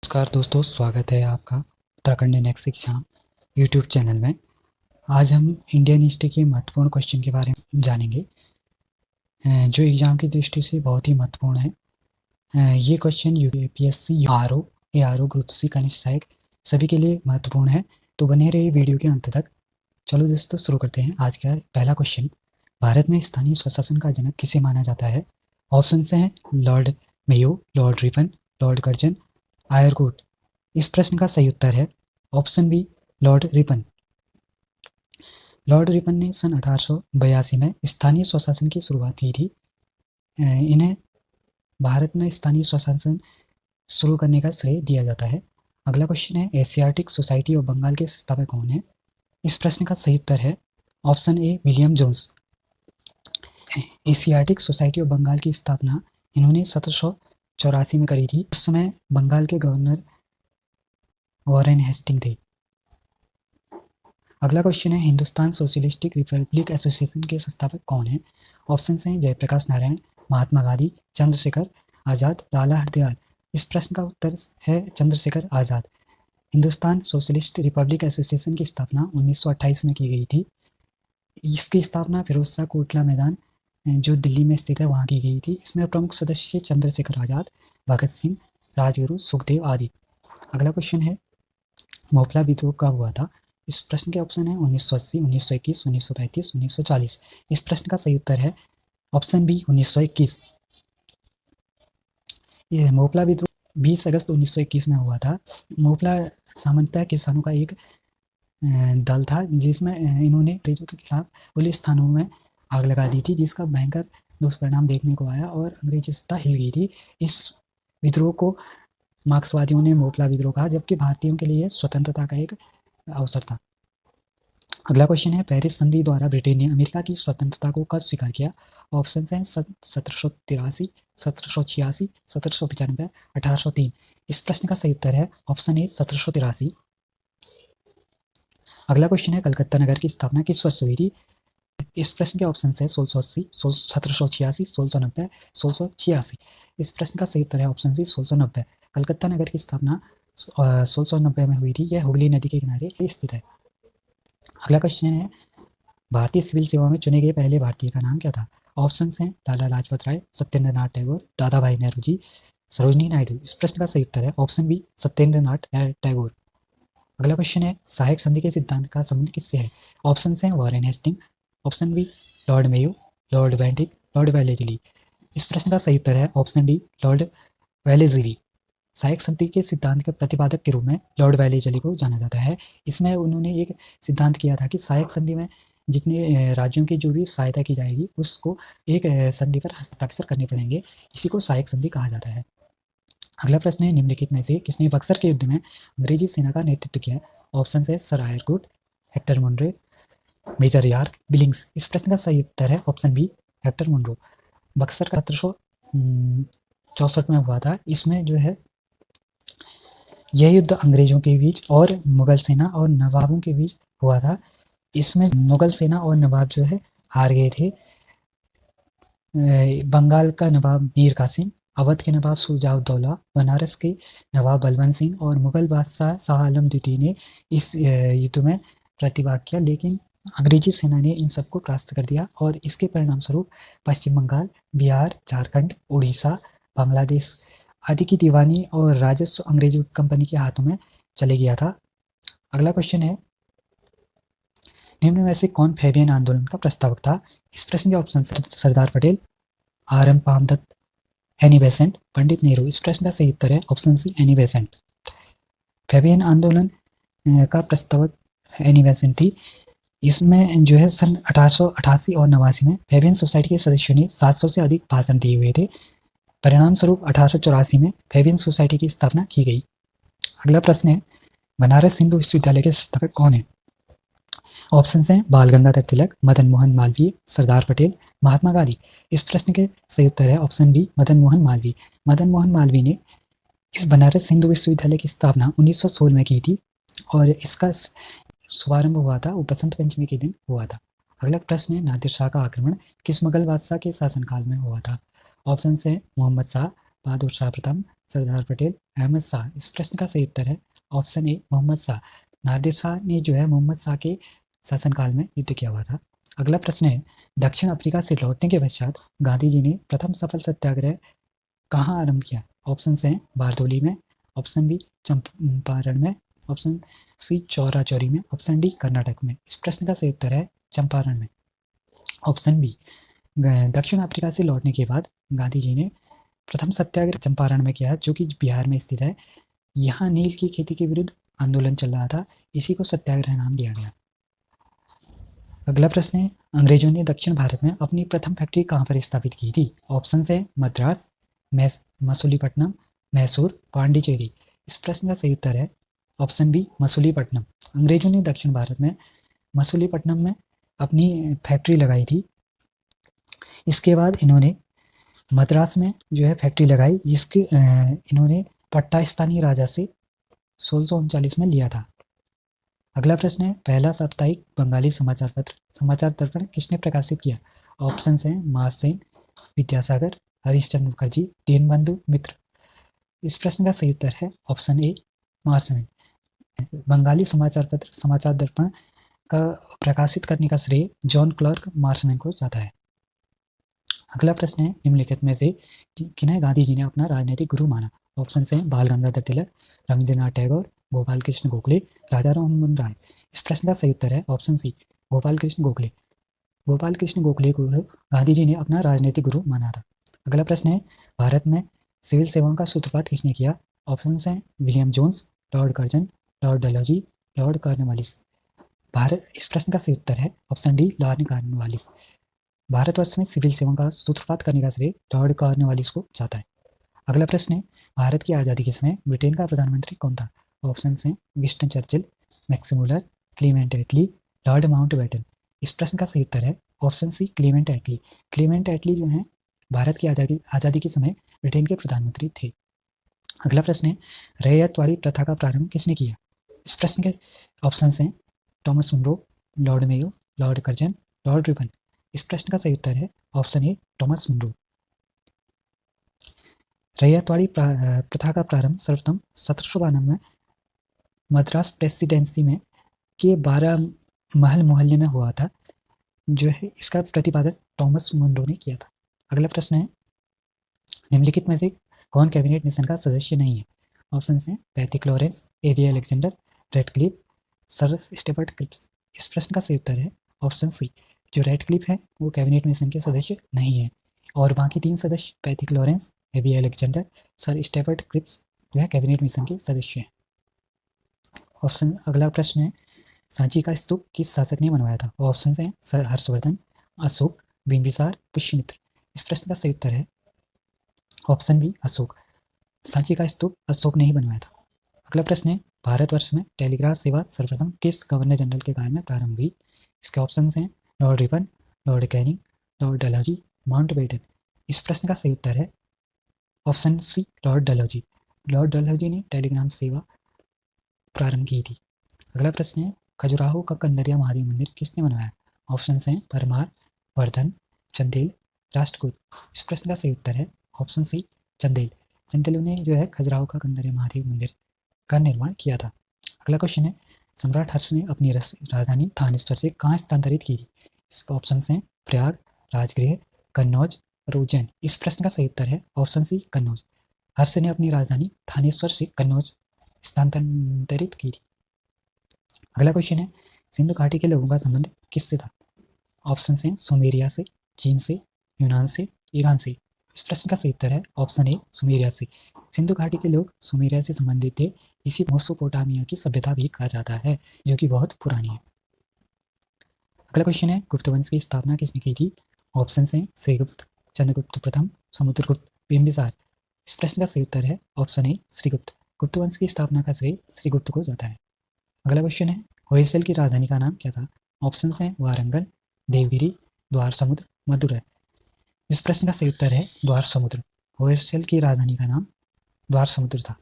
नमस्कार दोस्तों, स्वागत है आपका Uttarakhand next exam YouTube channel में। आज हम इंडियन हिस्ट्री के महत्वपूर्ण क्वेश्चन के बारे में जानेंगे जो एग्ज़ाम की दृष्टि से बहुत ही महत्वपूर्ण है। ये question UPSC R O group C कनिष्ठ सहायक सभी के लिए महत्वपूर्ण है, तो बने रहिए वीडियो के अंत तक। चलो दोस्तों शुरू करते हैं। आज का पहला क्वेश्चन, भारत में स्थानीय स्वशासन का जनक किसे माना जाता है? ऑप्शन हैं lord Mayo, lord Ripon, lord Curzon, Eyre Coote. इस प्रश्न का सही उत्तर है option B, lord Ripon. Lord Ripon ने सन 1882 में स्थानीय स्वशासन की शुरुआत की थी। इन्हें भारत में स्थानीय स्वशासन शुरू करने का श्रेय दिया जाता है। अगला क्वेश्चन है, एशियाटिक सोसाइटी ऑफ बंगाल के संस्थापक कौन है? इस प्रश्न का सही उत्तर है option A, William Jones. Asiatic Society of Bengal की स्थापना इन्होंने 1784 में करी थी। उस समय बंगाल के गवर्नर वॉरेन हेस्टिंग थे। अगला क्वेश्चन है, हिंदुस्तान सोशलिस्टिक रिपब्लिक एसोसिएशन के संस्थापक कौन है? ऑप्शन हैं जयप्रकाश नारायण, महात्मा गांधी, चंद्रशेखर आज़ाद, लाला हरदयाल। इस प्रश्न का उत्तर है Chandrashekhar Azad. Hindustan socialist Republic association की स्थापना 1928 में की गई थी। इसकी स्थापना फिरोज शाह कोटला मैदान जो दिल्ली में स्थित है वहाँ की गई थी। इसमें प्रमुख सदस्य चंद्रशेखर आज़ाद, भगत सिंह, राजगुरु, सुखदेव आदि। अगला क्वेश्चन है, मोपला विद्रोह कब हुआ था? इस प्रश्न के ऑप्शन है 1980, 1921, 1935, 1940। इस प्रश्न का सही उत्तर है ऑप्शन बी, 1921। ये मोपला विद्रोह 20 अगस्त 1921 में हुआ था। मोपला सामान्यतः किसानों का एक दल था जिसमें इन्होंने अंग्रेजों के खिलाफ पुलिस थानों में आग लगा दी थी, जिसका भयंकर दुष्परिणाम देखने को आया और अंग्रेजी सत्ता हिल गई थी। इस विद्रोह को मार्क्सवादियों ने मोपला विद्रोह कहा, जबकि भारतीयों के लिए स्वतंत्रता का एक अवसर था। अगला क्वेश्चन है, पेरिस संधि द्वारा ब्रिटेन ने अमेरिका की स्वतंत्रता को कब स्वीकार किया? ऑप्शन हैं 1783, 1786, 1795, 1803। इस प्रश्न का सही उत्तर है ऑप्शन ए, 1783। अगला क्वेश्चन है, कलकत्ता नगर की स्थापना किस वर्ष हुई थी? इस प्रश्न के ऑप्शन है 1680, 1786, 1690, 1686। इस प्रश्न का सही उत्तर है ऑप्शन सी, 1690। कलकत्ता नगर की स्थापना 1690 में हुई थी। यह हुगली नदी के किनारे स्थित है। अगला क्वेश्चन है, भारतीय सिविल सेवा में चुने गए पहले भारतीय का नाम क्या था? ऑप्शन हैं लाला लाजपत राय, सत्येंद्र नाथ टैगोर, दादा भाई नेहरू जी, सरोजनी नायडू। इस प्रश्न का सही उत्तर है ऑप्शन बी, सत्येंद्र नाथ टैगोर। अगला क्वेश्चन है, सहायक संधि के सिद्धांत का संबंध किससे है? ऑप्शन हैं Warren Hasting, option B lord Mayo, lord Bentinck, lord Wellesley. इस प्रश्न का सही उत्तर है ऑप्शन डी, लॉर्ड वेलेजली। सहायक संधि के सिद्धांत के प्रतिपादक के रूप में लॉर्ड वेलेजली को जाना जाता है। इसमें उन्होंने एक सिद्धांत किया था कि सहायक संधि में जितने राज्यों की जो भी सहायता की जाएगी उसको एक संधि पर हस्ताक्षर करने पड़ेंगे। इसी को सहायक संधि कहा जाता है। अगला प्रश्न है, निम्नलिखित में से किसने बक्सर के युद्ध में अंग्रेजी सेना का नेतृत्व किया? ऑप्शन है sir Eyre Coote, Hector Munro, major York, Billings. इस प्रश्न का सही उत्तर है option B, Hector Munro. Buxar का 1764 में हुआ था। इसमें जो है यह युद्ध अंग्रेजों के बीच और मुगल सेना और नवाबों के बीच हुआ था। इसमें मुगल सेना और नवाब जो है हार गए थे। बंगाल का नवाब मीर कासिम, अवध के नवाब शुजा-उद-दौला, बनारस के नवाब बलवंत सिंह और मुगल बादशाह शाह आलम द्वितीय ने इस युद्ध में प्रतिभाग किया, लेकिन अंग्रेजी सेना ने इन सबको परास्त कर दिया और इसके परिणाम स्वरूप पश्चिम बंगाल, बिहार, झारखंड, उड़ीसा, बांग्लादेश आदि की दीवानी और राजस्व अंग्रेजी कंपनी के हाथों में चले गया था। अगला क्वेश्चन है, निम्न में से कौन फैबियन आंदोलन का प्रस्तावक था? इस प्रश्न के option Sardar Patel, R M Palme Dutt, Annie Besant, Pandit Nehru. इस प्रश्न का सही उत्तर है option C, Annie Besant. Fabian आंदोलन का प्रस्तावक एनी बेसेंट थी। इसमें जो है सन 1888 और 89 में फैबियन सोसाइटी के सदस्यों ने 700 से अधिक भाषण दिए हुए थे। परिणाम स्वरूप 1884 में फैबियन सोसाइटी की स्थापना की गई। अगला प्रश्न है, बनारस हिंदू विश्वविद्यालय के संस्थापक कौन है? ऑप्शन हैं बाल गंगाधर तिलक, मदन मोहन मालवीय, सरदार पटेल, महात्मा गांधी। इस प्रश्न के सही उत्तर है ऑप्शन बी, मदन मोहन मालवीय। मदन मोहन मालवीय ने इस बनारस हिंदू विश्वविद्यालय की स्थापना 1916 में की थी और इसका शुभारंभ हुआ था वो बसंत पंचमी के दिन हुआ था। अगला प्रश्न है, नादिर शाह का आक्रमण किस मुगल बादशाह के शासनकाल में हुआ था? ऑप्शन है मोहम्मद शाह, बहादुर शाह प्रथम, सरदार पटेल, अहमद शाह। इस प्रश्न का सही उत्तर है ऑप्शन ए मोहम्मद शाह। नादिर शाह ने जो है मोहम्मद शाह के शासनकाल में युद्ध किया हुआ था। अगला प्रश्न है, दक्षिण अफ्रीका से लौटने के पश्चात गांधी जी ने प्रथम सफल सत्याग्रह कहाँ आरंभ किया? ऑप्शन हैं बारदोली में, ऑप्शन बी चंपारण में, ऑप्शन सी चौरा चौरी में, ऑप्शन डी कर्नाटक में। इस प्रश्न का सही उत्तर है चंपारण में, ऑप्शन बी। दक्षिण अफ्रीका से लौटने के बाद गांधी जी ने प्रथम सत्याग्रह चंपारण में किया, जो कि बिहार में स्थित है। यहाँ नील की खेती के विरुद्ध आंदोलन चल रहा था, इसी को सत्याग्रह नाम दिया गया। अगला प्रश्न है, अंग्रेजों ने दक्षिण भारत में अपनी प्रथम फैक्ट्री कहाँ पर स्थापित की थी? ऑप्शन है मद्रास, मसूलीपट्टनम, मैसूर, पांडिचेरी। इस प्रश्न का सही उत्तर है ऑप्शन बी मसूलीपट्टनम। अंग्रेजों ने दक्षिण भारत में मसूलीपट्टनम में अपनी फैक्ट्री लगाई थी। इसके बाद इन्होंने मद्रास में जो है फैक्ट्री लगाई, जिसके इन्होंने पट्टा स्थानीय राजा से 1639 में लिया था। अगला प्रश्न है, पहला साप्ताहिक बंगाली समाचार पत्र समाचार दर्पण किसने प्रकाशित किया? ऑप्शन हैं मारसेन, विद्यासागर, हरिश्चंद्र मुखर्जी, दीनबंधु मित्र। इस प्रश्न का सही उत्तर है ऑप्शन ए मारसेन। बंगाली समाचार पत्र समाचार दर्पण का प्रकाशित करने का श्रेय जॉन क्लार्क मार्शमैन को जाता है। अगला प्रश्न है, निम्नलिखित में से किन्हें गांधी जी ने अपना राजनीतिक गुरु माना? ऑप्शन हैं बाल गंगाधर तिलक, रविंद्रनाथ टैगोर, गोपाल कृष्ण गोखले, राजा राममोहन राय। इस प्रश्न का सही उत्तर है ऑप्शन सी गोपाल कृष्ण गोखले। गोपाल कृष्ण गोखले को गांधी जी ने अपना राजनीतिक गुरु माना था। अगला प्रश्न है, भारत में सिविल सेवाओं का सूत्रपात किसने किया? ऑप्शन हैं William Jones, lord Curzon, lord Dalhousie, lord Cornwallis. Bharat इस प्रश्न का सही उत्तर है option D lord Cornwallis. Bharatvarsh में सिविल सेवाओं का सूत्रपात करने का श्रेय लॉर्ड कॉर्नवालिस को जाता है। अगला प्रश्न है, भारत की आज़ादी के समय ब्रिटेन का प्रधानमंत्री कौन था? ऑप्शन हैं Winston Churchill, Max Muller, Clement Attlee, Lord Mountbatten. इस प्रश्न का सही उत्तर है option C Clement Attlee. Clement Attlee जो है भारत की आज़ादी के समय ब्रिटेन के प्रधानमंत्री थे। अगला प्रश्न है, रैयतवाड़ी प्रथा का प्रारंभ किसने किया? इस प्रश्न के ऑप्शन हैं Thomas Munro, lord Mayo, lord Curzon, lord Ripon. इस प्रश्न का सही उत्तर है option A Thomas Munro. Ryotwari प्रथा का प्रारंभ सर्वप्रथम 1792 में मद्रास प्रेसिडेंसी में के 12 महल मोहल्ले में हुआ था, जो है इसका प्रतिपादन थॉमस मुनरो ने किया था। अगला प्रश्न है, निम्नलिखित में से कौन कैबिनेट मिशन का सदस्य नहीं है? ऑप्शन हैं Pethick Lawrence, A V Alexander, Radcliffe, sir Stafford Cripps. इस प्रश्न का सही उत्तर है ऑप्शन सी। जो रेडक्लिफ है वो कैबिनेट मिशन के सदस्य नहीं है, और बाकी 3 सदस्य Pethick Lawrence, A V Alexander, sir Stafford Cripps जो है कैबिनेट मिशन के सदस्य हैं। ऑप्शन अगला प्रश्न है, सांची का स्तूप किस शासक ने बनवाया था? ऑप्शन हैं सर हर्षवर्धन, अशोक, बिंबिसार, पुष्यमित्र। इस प्रश्न का सही उत्तर है ऑप्शन बी अशोक। सांची का स्तूप अशोक ने ही बनवाया था। अगला प्रश्न है, भारतवर्ष में टेलीग्राफ सेवा सर्वप्रथम किस गवर्नर जनरल के काल में प्रारंभ हुई? इसके ऑप्शन हैं lord Ripon, lord Canning, lord Dalhousie, Mountbatten. इस प्रश्न का सही उत्तर है option C lord Dalhousie. Lord Dalhousie ने टेलीग्राम सेवा प्रारंभ की थी। अगला प्रश्न है, खजुराहो का कंदरिया महादेव मंदिर किसने बनवाया? ऑप्शन हैं परमार, वर्धन, चंदेल, राष्ट्रकूट। इस प्रश्न का सही उत्तर है ऑप्शन सी चंदेल। चंदेलों ने जो है खजुराहो का कंदरिया महादेव मंदिर का निर्माण किया था। अगला क्वेश्चन है, सम्राट हर्ष ने अपनी राजधानी थानेश्वर से कहाँ स्थानांतरित की? इसके ऑप्शन हैं प्रयाग, राजगृह, कन्नौज और उज्जैन। इस प्रश्न का सही उत्तर है ऑप्शन सी कन्नौज। हर्ष ने अपनी राजधानी थानेश्वर से कन्नौज स्थानांतरित की थी। अगला क्वेश्चन है, सिंधु घाटी के लोगों का संबंध किससे था? ऑप्शन हैं सुमेरिया से, चीन से, यूनान से, ईरान से। इस प्रश्न का सही उत्तर है ऑप्शन ए सुमेरिया से। सिंधु घाटी के लोग सुमेरिया से संबंधित थे, इसी मेसोपोटामिया की सभ्यता भी कहा जाता है, जो कि बहुत पुरानी है। अगला क्वेश्चन है, गुप्त वंश की स्थापना किसने की थी? ऑप्शन हैं श्रीगुप्त, चंद्रगुप्त प्रथम, समुद्रगुप्त, बिंबिसार। इस प्रश्न का सही उत्तर है ऑप्शन ए श्रीगुप्त। गुप्त वंश की स्थापना का श्रेय श्रीगुप्त को जाता है। अगला क्वेश्चन है, होयसल की राजधानी का नाम क्या था? ऑप्शन हैं वारंगल, देवगिरी, द्वार समुद्र, मदुरै। इस प्रश्न का सही उत्तर है द्वार समुद्र। होयसल की राजधानी का नाम द्वार समुद्र था।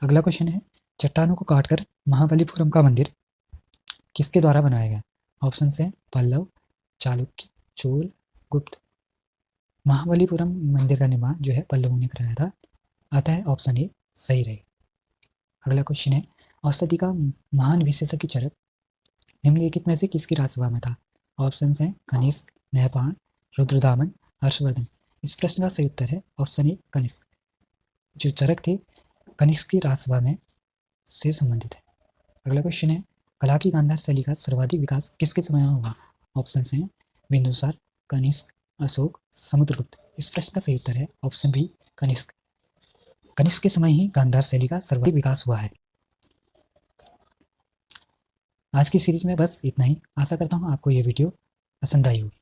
अगला क्वेश्चन है, चट्टानों को काटकर महाबलीपुरम का मंदिर किसके द्वारा बनाया गया? ऑप्शन हैं पल्लव, चालुक्य, चोल, गुप्त। महाबलीपुरम मंदिर का निर्माण जो है पल्लवों ने कराया था। अतः ऑप्शन ए सही रहेगा। अगला क्वेश्चन है, औषधि का महान विशेषज्ञ चरक निम्नलिखित में से किसकी राजसभा में था? ऑप्शन हैं कनिष्क, नहपाण, रुद्रदामन, हर्षवर्धन। इस प्रश्न का सही उत्तर है ऑप्शन ए कनिष्क। जो चरक थे कनिष्क की राजसभा में से संबंधित है। अगला क्वेश्चन है, कला की गांधार शैली का सर्वाधिक विकास किसके समय में हुआ? ऑप्शन हैं बिंदुसार, कनिष्क, अशोक, समुद्रगुप्त। इस प्रश्न का सही उत्तर है ऑप्शन बी कनिष्क। कनिष्क के समय ही गांधार शैली का सर्वाधिक विकास हुआ है। आज की सीरीज में बस इतना ही। आशा करता हूँ आपको ये वीडियो पसंद आई होगी।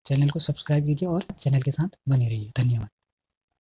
चैनल को सब्सक्राइब कीजिए और चैनल के साथ बने रहिए। धन्यवाद।